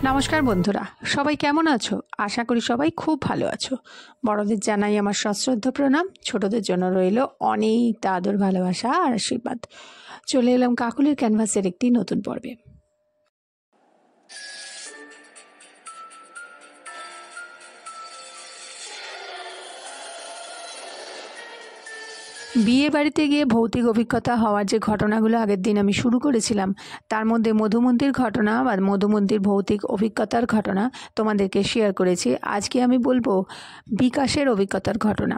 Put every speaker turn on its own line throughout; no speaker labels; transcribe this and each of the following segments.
নমস্কার বন্ধুরা, সবাই কেমন আছো? আশা করি সবাই খুব ভালো আছো। বড়দের জানাই আমার সশ্রদ্ধ প্রণাম, ছোটদের জন্য রইল অনেক আদর, ভালোবাসা আর আশীর্বাদ। চলে এলাম কাকুলির ক্যানভাসের একটি নতুন পর্বে। বিয়ে বাড়িতে গিয়ে ভৌতিক অভিজ্ঞতা হওয়ার যে ঘটনাগুলো আগের দিন আমি শুরু করেছিলাম, তার মধ্যে মধুমন্দির ঘটনা বা মধুমন্দির ভৌতিক অভিজ্ঞতার ঘটনা তোমাদেরকে শেয়ার করেছি। আজকে আমি বলবো বিকাশের অভিজ্ঞতার ঘটনা।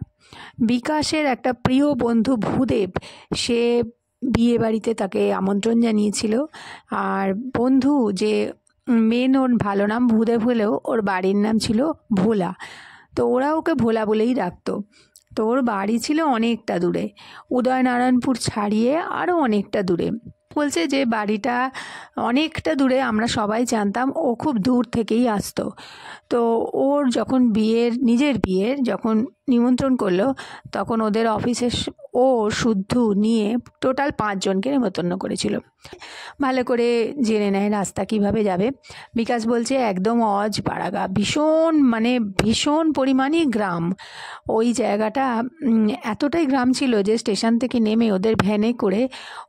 বিকাশের একটা প্রিয় বন্ধু ভূদেব, সে বিয়ে বাড়িতে তাকে আমন্ত্রণ জানিয়েছিল। আর বন্ধু যে মেন, ওর ভালো নাম ভূদেব হলেও ওর বাড়ির নাম ছিল ভোলা, তো ওরা ওকে ভোলা বলেই ডাকতো। তো ওর বাড়ি ছিল অনেকটা দূরে, উদয়নারায়ণপুর ছাড়িয়ে আরও অনেকটা দূরে। বলছে যে বাড়িটা অনেকটা দূরে, আমরা সবাই জানতাম ও খুব দূর থেকেই আসতো। তো ওর যখন নিজের বিয়ের যখন নিমন্ত্রণ করলো, তখন ওদের অফিসের ও শুদ্ধ নিয়ে টোটাল 5 জনকে নেমন্তন্ন করেছিল। ভালো করে জেনে নেয় রাস্তা কিভাবে যাবে। বিকাশ বলছে একদম অজ পাড়াগা, ভীষণ পরিমাণে গ্রাম। ওই জায়গাটা এতটাই গ্রাম ছিল যে স্টেশন থেকে নেমে ওদের ভ্যানে করে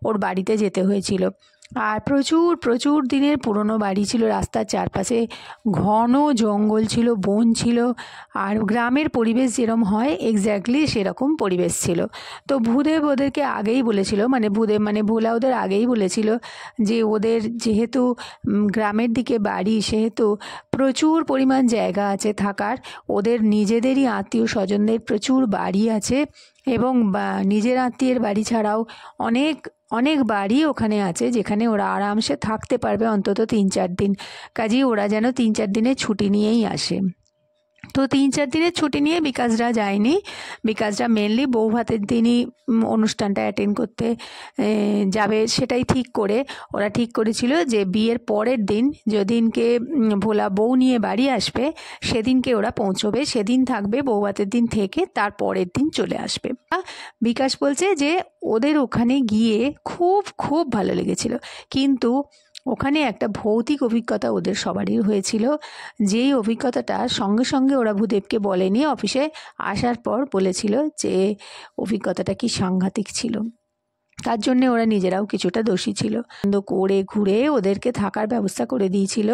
ওর বাড়িতে যেতে হয়েছিল। আর প্রচুর প্রচুর দিনের পুরনো বাড়ি ছিল, রাস্তার চারপাশে ঘন জঙ্গল ছিল, বন ছিল। আর গ্রামের পরিবেশ যেরকম হয় এক্স্যাক্টলি সেরকম পরিবেশ ছিল। তো ভূদেব ওদেরকে আগেই বলেছিল, ভূদেব ভোলা ওদের আগেই বলেছিল যে ওদের যেহেতু গ্রামের দিকে বাড়ি, সেহেতু প্রচুর পরিমাণ জায়গা আছে থাকার। ওদের নিজেদেরই আত্মীয় স্বজনদের প্রচুর বাড়ি আছে, এবং নিজের আত্মীয়ের বাড়ি ছাড়াও অনেক অনেক বাড়ি ওখানে আছে যেখানে ওরা আরামসে থাকতে পারবে অন্তত 3-4 দিন। কাজেই ওরা যেন 3-4 দিনের ছুটি নিয়েই আসে। তো 3-4 দিনের ছুটি নিয়ে বিকাশরা যায়নি। বিকাশরা মেনলি বউ ভাতের দিনই অনুষ্ঠানটা অ্যাটেন্ড করতে যাবে, সেটাই ওরা ঠিক করেছিল যে বিয়ের পরের দিন, যেদিনকে ভোলা বউ নিয়ে বাড়ি আসবে, সেদিনকে ওরা পৌঁছবে, সেদিন থাকবে, বউ ভাতের দিন থেকে তার পরের দিন চলে আসবে। বিকাশ বলছে যে ওদের ওখানে গিয়ে খুব খুব ভালো লেগেছিল, কিন্তু ওখানে একটা ভৌতিক অভিজ্ঞতা ওদের সবারই হয়েছিল। যেই অভিজ্ঞতাটা সঙ্গে সঙ্গে ওরা ভূদেবকে বলেনি, অফিসে আসার পর বলেছিল যে অভিজ্ঞতাটা কি সাংঘাতিক ছিল। তার জন্যে ওরা নিজেরাও কিছুটা দোষী ছিল। করে ঘুরে ওদেরকে থাকার ব্যবস্থা করে দিয়েছিল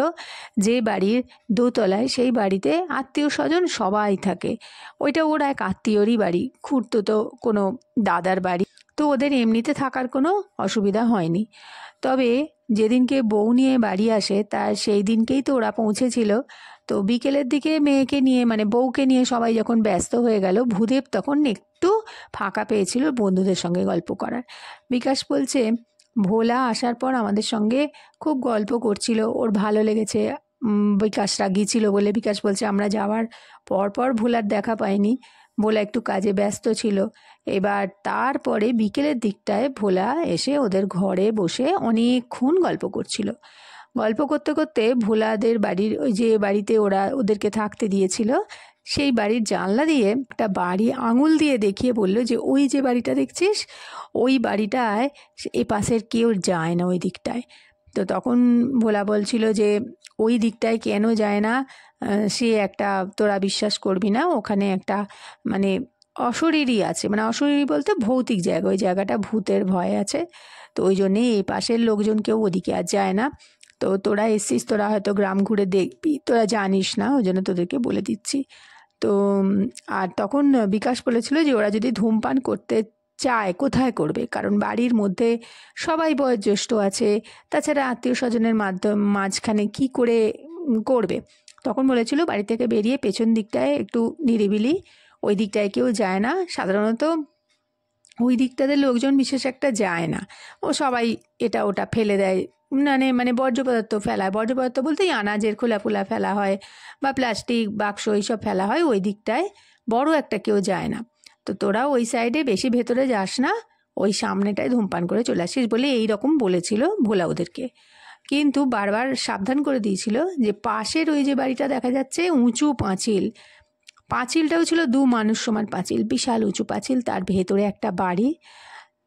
যে বাড়ির দোতলায়। সেই বাড়িতে আত্মীয় স্বজন সবাই থাকে। ওইটা ওর এক আত্মীয়রই বাড়ি, খুড়তুতো কোনো দাদার বাড়ি। তো ওদের এমনিতে থাকার কোনো অসুবিধা হয়নি। তবে যেদিনকে বউ নিয়ে বাড়ি আসে তার সেই দিনকেই তো ওরা পৌঁছেছিল। তো বিকেলের দিকে মেয়েকে নিয়ে বউকে নিয়ে সবাই যখন ব্যস্ত হয়ে গেল, ভূদেব তখন একটু ফাঁকা পেয়েছিল বন্ধুদের সঙ্গে গল্প করার। বিকাশ বলছে ভোলা আসার পর আমাদের সঙ্গে খুব গল্প করছিল, ওর ভালো লেগেছে। বিকাশ রাগী ছিল বলে বিকাশ বলছে আমরা যাওয়ার পর ভোলার দেখা পাইনি, ভোলা একটু কাজে ব্যস্ত ছিল। এবার তারপরে বিকেলের দিকটায় ভোলা এসে ওদের ঘরে বসে অনেকক্ষণ গল্প করছিল। গল্প করতে করতে ভোলাদের বাড়ির, ওই যে বাড়িতে ওদেরকে থাকতে দিয়েছিল, সেই বাড়ির জানলা দিয়ে একটা বাড়ি আঙুল দিয়ে দেখিয়ে বলল যে ওই যে বাড়িটা দেখছিস, ওই বাড়িটায় এ পাশের কেউ যায় না ওই দিকটায়। তো তখন ভোলা বলছিল যে ওই দিকটায় কেন যায় না, সে একটা, তোরা বিশ্বাস করবি না, ওখানে একটা অশরীরই আছে, অশরীরী বলতে ভৌতিক জায়গা, ওই জায়গাটা ভূতের ভয় আছে। তো ওই জন্যেই এই পাশের লোকজন কেউ ওদিকে আর যায় না। তো তোরা এসছিস, তোরা হয়তো গ্রাম ঘুরে দেখবি, তোরা জানিস না, ওই জন্য তোদেরকে বলে দিচ্ছি। তো আর তখন বিকাশ বলেছিল যে ওরা যদি ধূমপান করতে চায় কোথায় করবে, কারণ বাড়ির মধ্যে সবাই বয়োজ্যেষ্ঠ আছে, তাছাড়া আত্মীয় স্বজনের মাঝখানে কি করে করবে। তখন বলেছিল বাড়ি থেকে বেরিয়ে পেছন দিকটায় একটু নিরিবিলি, ওই দিকটায় কেউ যায় না সাধারণত, ওই দিকটাতে লোকজন বিশেষ একটা যায় না, ও সবাই এটা ওটা ফেলে দেয়, বর্জ্য পদার্থ বলতে আনাজের খোলা ফেলা হয় বা প্লাস্টিক বাক্স এইসব ফেলা হয়, ওই দিকটায় বড় একটা কেউ যায় না। তো তোরা ওই সাইডে বেশি ভেতরে যাস না, ওই সামনেটায় ধূমপান করে চলে আসিস বলে এইরকম বলেছিল ভোলা ওদেরকে। কিন্তু বারবার সাবধান করে দিয়েছিল যে পাশের ওই যে বাড়িটা দেখা যাচ্ছে, উঁচু পাঁচিলটাও ছিল 2 মানুষ সমান পাঁচিল, বিশাল উঁচু পাঁচিল, তার ভেতরে একটা বাড়ি,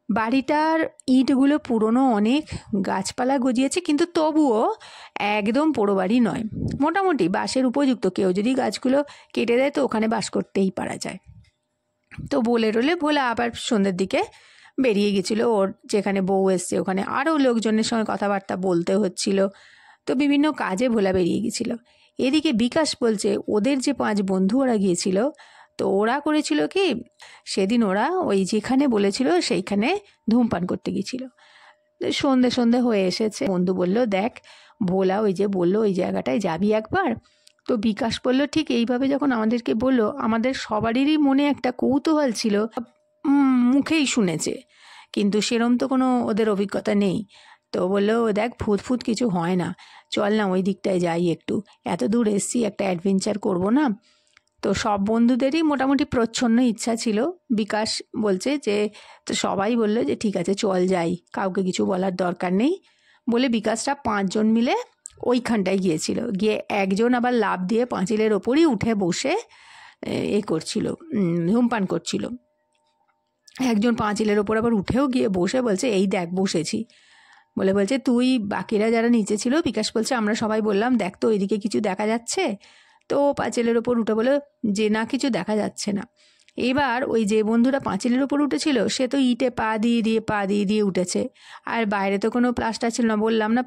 বাড়িটার ইটগুলো পুরনো, অনেক গাছপালা গজিয়েছে, কিন্তু তবুও একদম পোড়ো বাড়ি নয়, মোটামুটি বাসের উপযুক্ত। কেউ যদি গাছগুলো কেটে দেয় তো ওখানে বাস করতেই পারা যায়। তো বলে রলে ভোলা আবার সন্ধ্যের দিকে বেরিয়ে গেছিল। ওর যেখানে বউ এসছে ওখানে আরও লোকজনের সঙ্গে কথাবার্তা বলতে হচ্ছিল, তো বিভিন্ন কাজে ভোলা বেরিয়ে গেছিল। এদিকে বিকাশ বলছে ওদের যে 5 বন্ধু ওরা গিয়েছিল, তো ওরা করেছিল কি, সেদিন ওরা ওই যেখানে বলেছিল সেইখানে ধূমপান করতে গিয়েছিল। সন্ধে সন্ধে হয়ে এসেছে, বন্ধু বলল দেখ ভোলা ওই যে বললো ওই জায়গাটায় যাবি একবার। তো বিকাশ বলল ঠিক এইভাবে যখন আমাদেরকে বললো, আমাদের সবারই মনে একটা কৌতূহল ছিল, মুখেই শুনেছে, কিন্তু সেরম তো কোনো ওদের অভিজ্ঞতা নেই। তো বললো দেখ ভূত ফুত কিছু হয় না, চল না ওই দিকটায় যাই, একটু এত দূর এসছি একটা অ্যাডভেঞ্চার করবো না। তো সব বন্ধুদেরই মোটামুটি প্রচ্ছন্ন ইচ্ছা ছিল। বিকাশ বলছে যে, তো সবাই বললো যে ঠিক আছে চল যাই, কাউকে কিছু বলার দরকার নেই বলে বিকাশরা 5 জন মিলে ওইখানটায় গিয়েছিল। গিয়ে একজন আবার লাফ দিয়ে পাঁচিলের ওপরই উঠে বসে করছিল, ধূমপান করছিল। একজন পাঁচিলের ওপর আবার উঠেও গিয়ে বসে বলছে এই দেখ বসেছি বলছে তুই, বাকিরা যারা নিচে ছিল, বিকাশ বলছে আমরা সবাই বললাম দেখ তো ওইদিকে কিছু দেখা যাচ্ছে। তো পাঁচিলের ওপর উঠে বলে যে না কিছু দেখা যাচ্ছে না। এবার ওই যে বন্ধুরা পাঁচিলের ওপর উঠেছিল সে তো ইটে পা দিয়ে উঠেছে, আর বাইরে তো কোনো প্লাস্টার ছিল না, বললাম না।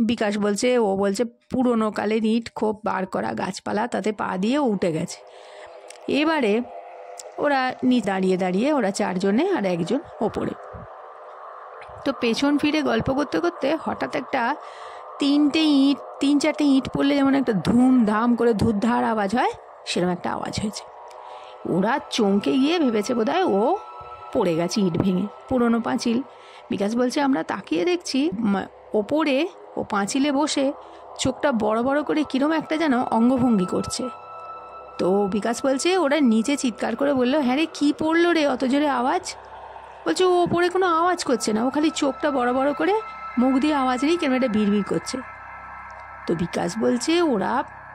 বিকাশ বলছে ও বলছে পুরোনো কালের ইট খোপ বার করা গাছপালা, তাতে পা দিয়ে উঠে গেছে। এবারে ওরা দাঁড়িয়ে দাঁড়িয়ে ওরা 4 জনে আর একজন ওপরে। তো পেছন ফিরে গল্প করতে করতে হঠাৎ একটা 3-4টে ইট পড়লে যেমন একটা ধুমধাম করে ধুরধার আওয়াজ হয়, সেরকম একটা আওয়াজ হয়েছে। ওরা চমকে গিয়ে ভেবেছে বোধহয় ও পড়ে গেছে ইট ভেঙে, পুরনো পাঁচিল। বিকাশ বলছে আমরা তাকিয়ে দেখছি ওপরে ও পাঁচিলে বসে চোখটা বড় বড় করে কিরম একটা যেন অঙ্গভঙ্গি করছে। তো বিকাশ বলছে ওরা নিচে চিৎকার করে বললো হ্যাঁ রে কী পড়লো রে অত জোরে আওয়াজ? বলছে ও ওপরে কোনো আওয়াজ করছে না, ও খালি চোখটা বড় বড় করে মুখ দিয়ে আওয়াজ নেই কেন একটা বিড়বিড় করছে। তো বিকাশ বলছে ওরা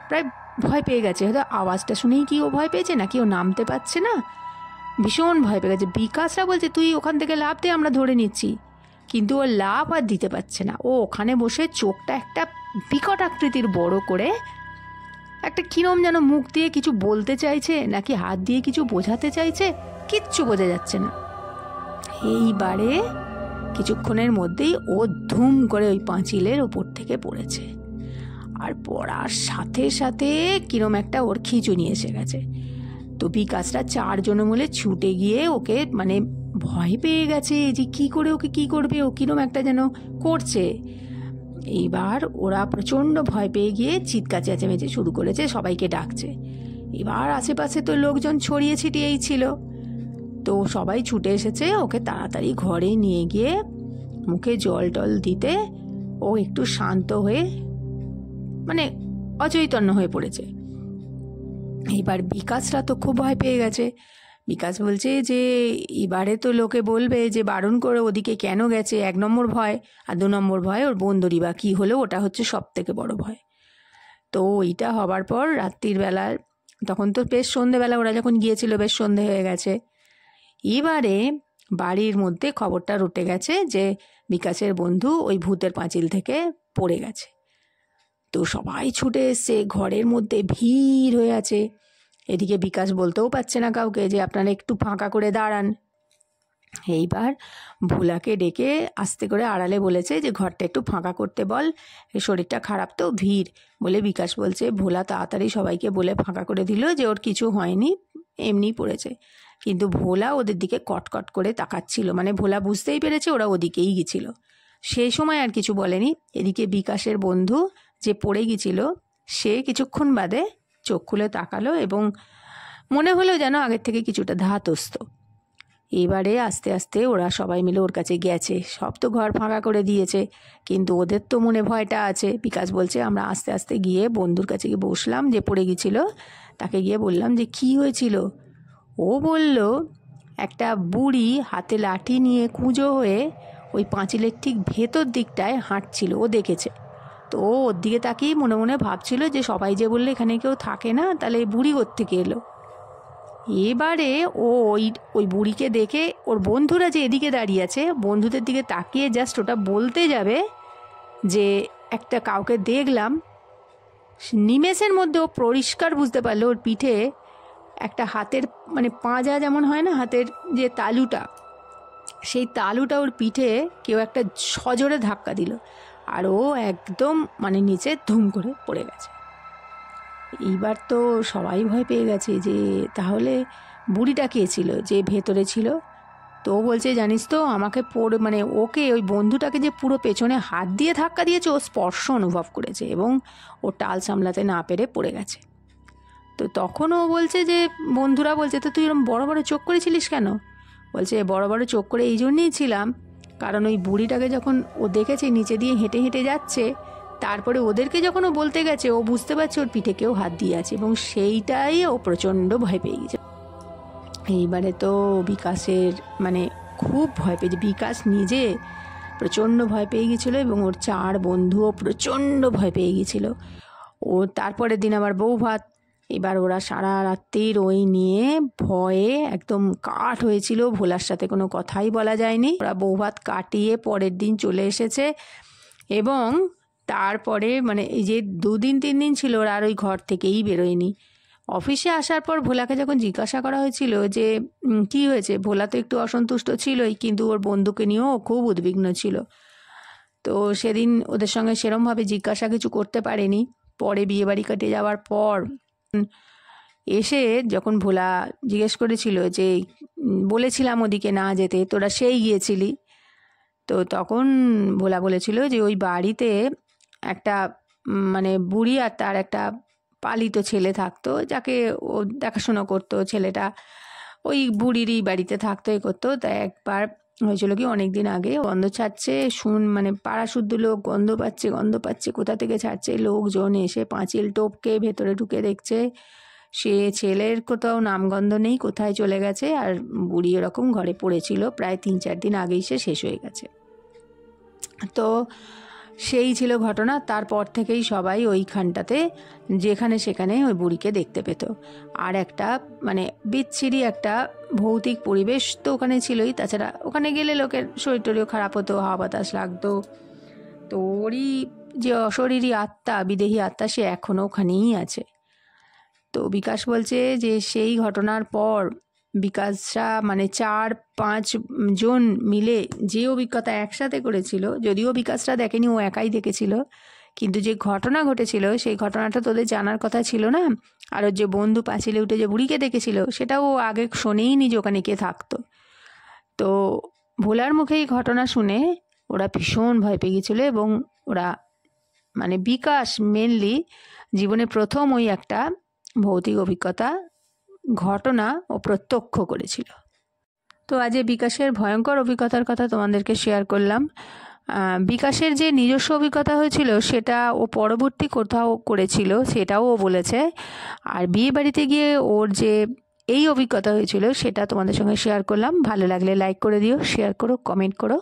প্রায় ভয় পেয়ে গেছে, হয়তো আওয়াজটা শুনেই কি ও ভয় পেয়েছে নাকি ও নামতে পারছে না, ভীষণ ভয় পেয়ে গেছে। বিকাশরা বলছে তুই ওখান থেকে লাফ দে আমরা ধরে নিচ্ছি, কিন্তু ও লাফ আর দিতে পারছে না। ও ওখানে বসে চোখটা একটা বিকট আকৃতির বড় করে একটা কিরম যেন মুখ দিয়ে কিছু বলতে চাইছে নাকি হাত দিয়ে কিছু বোঝাতে চাইছে, কিচ্ছু বোঝা যাচ্ছে না। এইবারে কিছুক্ষণের মধ্যেই ও ধুম করে ওই পাঁচিলের ওপর থেকে পড়েছে, আর পড়ার সাথে সাথে কিরম একটা ওর খিঁচুনি এসে গেছে। তো বিকাশরা 4 জন মিলে ছুটে গিয়ে ওকে মানে ভয় পেয়ে গেছে যে কি করে ওকে কি করবে, ও কিরম একটা যেন করছে। এইবার ওরা প্রচণ্ড ভয় পেয়ে গিয়ে চিৎকার চেঁচামেচি শুরু করেছে, সবাইকে ডাকছে। এবার আশেপাশে তো লোকজন ছড়িয়ে ছিটিয়েই ছিল, তো সবাই ছুটে এসেছে ওকে তাড়াতাড়ি ঘরে নিয়ে গিয়ে মুখে জল টল দিতে ও একটু শান্ত হয়ে মানে অচৈতন্য হয়ে পড়েছে। এইবার বিকাশরা তো খুব ভয় পেয়ে গেছে। বিকাশ বলছে যে এবারে তো লোকে বলবে যে বারণ করে ওদিকে কেন গেছে, 1 নম্বর ভয়, আর 2 নম্বর ভয় ওর বন্ধুরই বা কী হলো, ওটা হচ্ছে সব থেকে বড় ভয়। তো ওইটা হবার পর রাত্রির বেলা, তখন তো বেশ সন্ধেবেলা, ওরা যখন গিয়েছিল বেশ সন্ধে হয়ে গেছে। এবারে বাড়ির মধ্যে খবরটা রটে গেছে যে বিকাশের বন্ধু ওই ভূতের পাঁচিল থেকে পড়ে গেছে। তো সবাই ছুটে এসছে, ঘরের মধ্যে ভিড় হয়ে আছে। এদিকে বিকাশ বলতেও পারছে না কাউকে যে আপনারা একটু ফাঁকা করে দাঁড়ান। এইবার ভোলাকে ডেকে আস্তে করে আড়ালে বলেছে যে ঘরটা একটু ফাঁকা করতে বল, শরীরটা খারাপ তো ভিড় বলে। বিকাশ বলছে ভোলা তাড়াতাড়ি সবাইকে বলে ফাঁকা করে দিল যে ওর কিছু হয়নি, এমনি পড়েছে। কিন্তু ভোলা ওদের দিকে কটকট করে তাকাচ্ছিল, মানে ভোলা বুঝতেই পেরেছে ওরা ওদিকেই গেছিল। সেই সময় আর কিছু বলেনি। এদিকে বিকাশের বন্ধু যে পড়ে গিয়েছিল সে কিছুক্ষণ বাদে চোখ খুলে তাকালো এবং মনে হলো যেন আগের থেকে কিছুটা ধাতস্থ। এবারে আস্তে আস্তে ওরা সবাই মিলে ওর কাছে গেছে, সব তো ঘর ফাঁকা করে দিয়েছে, কিন্তু ওদের তো মনে ভয়টা আছে। বিকাশ বলছে আমরা আস্তে আস্তে গিয়ে বন্ধুর কাছে গিয়ে বসলাম যে পড়ে গিয়েছিল, তাকে গিয়ে বললাম যে কি হয়েছিল। ও বলল একটা বুড়ি হাতে লাঠি নিয়ে কুঁজো হয়ে ওই পাঁচিলের ঠিক ভেতর দিকটায় হাঁটছিল, ও দেখেছে। তো ওর দিকে তাকিয়ে মনে মনে ভাবছিল যে সবাই যে বললে এখানে কেউ থাকে না, তাহলে এই বুড়ি কোত্থেকে এলো। এবারে ও ওই ওই বুড়িকে দেখে ওর বন্ধুরা যে এদিকে দাঁড়িয়ে আছে বন্ধুদের দিকে তাকিয়ে জাস্ট ওটা বলতে যাবে যে একটা কাউকে দেখলাম, নিমেষের মধ্যে ও পরিষ্কার বুঝতে পারলো ওর পিঠে একটা হাতের মানে পাঁজা যেমন হয় না হাতের যে তালুটা, সেই তালুটা ওর পিঠে কেউ একটা সজোরে ধাক্কা দিল আর ও একদম মানে নিচে ধুম করে পড়ে গেছে। এইবার তো সবাই ভয় পেয়ে গেছে যে তাহলে বুড়িটা কে ছিল যে ভেতরে ছিল। তো ও বলছে জানিস তো আমাকে মানে ওকে ওই বন্ধুটাকে যে পুরো পেছনে হাত দিয়ে ধাক্কা দিয়েছে ও স্পর্শ অনুভব করেছে এবং ও টাল সামলাতে না পেরে পড়ে গেছে। তো তখন ও বলছে যে বন্ধুরা বলছে তো তুই এরকম বড় বড় চোখ করেছিলিস কেন? বলছে বড় বড় চোখ করে এই জন্যেই ছিলাম কারণ ওই বুড়িটাকে যখন ও দেখেছে নিচে দিয়ে হেঁটে হেঁটে যাচ্ছে, তারপরে ওদেরকে যখন ও বলতে গেছে ও বুঝতে পারছে ওর পিঠে কেউ হাত দিয়ে আছে এবং সেইটাই ও প্রচণ্ড ভয় পেয়ে গেছে। এইবারে তো বিকাশের মানে খুব ভয় পেয়েছে, বিকাশ নিজে প্রচণ্ড ভয় পেয়ে গেছিলো এবং ওর 4 বন্ধুও প্রচণ্ড ভয় পেয়ে গেছিলো। ও তারপরের দিন আবার বউ ভাত, এবার ওরা সারা রাত্রির ওই নিয়ে ভয়ে একদম কাঠ হয়েছিল, ভোলার সাথে কোনো কথাই বলা যায়নি। ওরা বউ ভাত কাটিয়ে পরের দিন চলে এসেছে এবং তারপরে মানে এই যে 2 দিন 3 দিন ছিল ওরা আর ওই ঘর থেকেই বেরোয়নি। অফিসে আসার পর ভোলাকে যখন জিজ্ঞাসা করা হয়েছিল যে কি হয়েছে, ভোলা তো একটু অসন্তুষ্ট ছিলই কিন্তু ওর বন্ধুকে নিয়েও খুব উদ্বিগ্ন ছিল। তো সেদিন ওদের সঙ্গে সেরমভাবে জিজ্ঞাসা কিছু করতে পারেনি। পরে বিয়েবাড়ি কাটে যাওয়ার পর এসে যখন ভোলা জিজ্ঞেস করেছিল যে বলেছিলাম ওদিকে না যেতে তোরা সেই গিয়েছিলি, তো তখন ভোলা বলেছিল যে ওই বাড়িতে একটা মানে বুড়ি আর তার একটা পালিত ছেলে থাকতো যাকে ও দেখাশোনা করতো, ছেলেটা ওই বুড়িরই বাড়িতে থাকতো এ করতো। তাই একবার হয়েছিল কি অনেক দিন আগে গন্ধ ছাড়ছে মানে পাড়া শুদ্ধ লোক গন্ধ পাচ্ছে কোথা থেকে ছাড়ছে, লোকজন এসে পাঁচিল টপকে ভেতরে ঢুকে দেখছে সে ছেলের কোথাও নামগন্ধ নেই, কোথায় চলে গেছে, আর বুড়ি এরকম ঘরে পড়েছিল প্রায় 3-4 দিন আগেই সে শেষ হয়ে গেছে। তো সেই ছিল ঘটনা। তারপর থেকেই সবাই ওইখানটাতে যেখানে সেখানে ওই বুড়িকে দেখতে পেত। আর একটা মানে বিচ্ছিরি একটা ভৌতিক পরিবেশ তো ওখানে ছিলই, তাছাড়া ওখানে গেলে লোকের শরীর টরীর খারাপ হতো, হাওয়া বাতাস লাগতো। তো ওরই যে অশরীরী আত্মা, বিদেহী আত্মা, সে এখনও ওখানেই আছে। তো বিকাশ বলছে যে সেই ঘটনার পর বিকাশরা মানে 4-5 জন মিলে যে অভিজ্ঞতা একসাথে করেছিল, যদিও বিকাশরা দেখেনি, ও একাই দেখেছিল, কিন্তু যে ঘটনা ঘটেছিল সেই ঘটনাটা তোদের জানার কথা ছিল না। আর ওর যে বন্ধু পাঁচিলে উঠে যে বুড়িকে দেখেছিল সেটাও ও আগে শোনেইনি যে ওখানে কে থাকতো। তো ভোলার মুখে এই ঘটনা শুনে ওরা ভীষণ ভয় পেয়ে গেছিলো এবং ওরা মানে বিকাশ মেনলি জীবনে প্রথম ওই একটা ভৌতিক অভিজ্ঞতা ঘটনা ও প্রত্যক্ষ করেছিল। তো আজ বিকাশের ভয়ঙ্কর অভিজ্ঞতার কথা তোমাদেরকে শেয়ার করলাম। বিকাশের যে নিজস্ব অভিজ্ঞতা হয়েছিল সেটা ও পরবর্তী কোথাও করেছিল সেটাও ও বলেছে, আর বিয়ে বাড়িতে গিয়ে ওর যে এই অভিজ্ঞতা হয়েছিল সেটা তোমাদের সঙ্গে শেয়ার করলাম। ভালো লাগলে লাইক করে দিও, শেয়ার করো, কমেন্ট করো।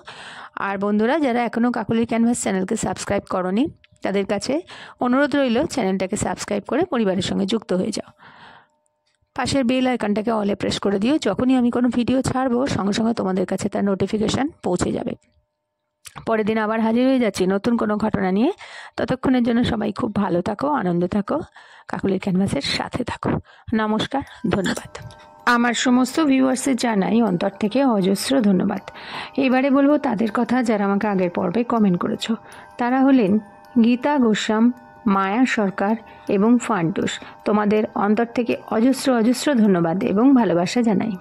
আর বন্ধুরা যারা এখনও কাকলির ক্যানভাস চ্যানেলকে সাবস্ক্রাইব করোনি তাদের কাছে অনুরোধ রইল চ্যানেলটাকে সাবস্ক্রাইব করে পরিবারের সঙ্গে যুক্ত হয়ে যাও। পাশের বেল আইকনটাকে অলে প্রেস করে দিও, যখনই আমি কোনো ভিডিও ছাড়বো সঙ্গে সঙ্গে তোমাদের কাছে তার নোটিফিকেশান পৌঁছে যাবে। পরের দিন আবার হাজির হয়ে যাচ্ছি নতুন কোনো ঘটনা নিয়ে। ততক্ষণের জন্য সবাই খুব ভালো থাকো, আনন্দ থাকো, কাকলির ক্যানভাসের সাথে থাকো। নমস্কার, ধন্যবাদ। আমার সমস্ত ভিউয়ার্সের জানাই অন্তর থেকে অজস্র ধন্যবাদ। এবারে বলবো তাদের কথা যারা আমাকে আগের পর্বে কমেন্ট করেছো। তারা হলেন গীতা গোস্বাম, মায়া সরকার এবং ফান্টুস। তোমাদের অন্তর থেকে অজস্র অজস্র ধন্যবাদ এবং ভালোবাসা জানাই।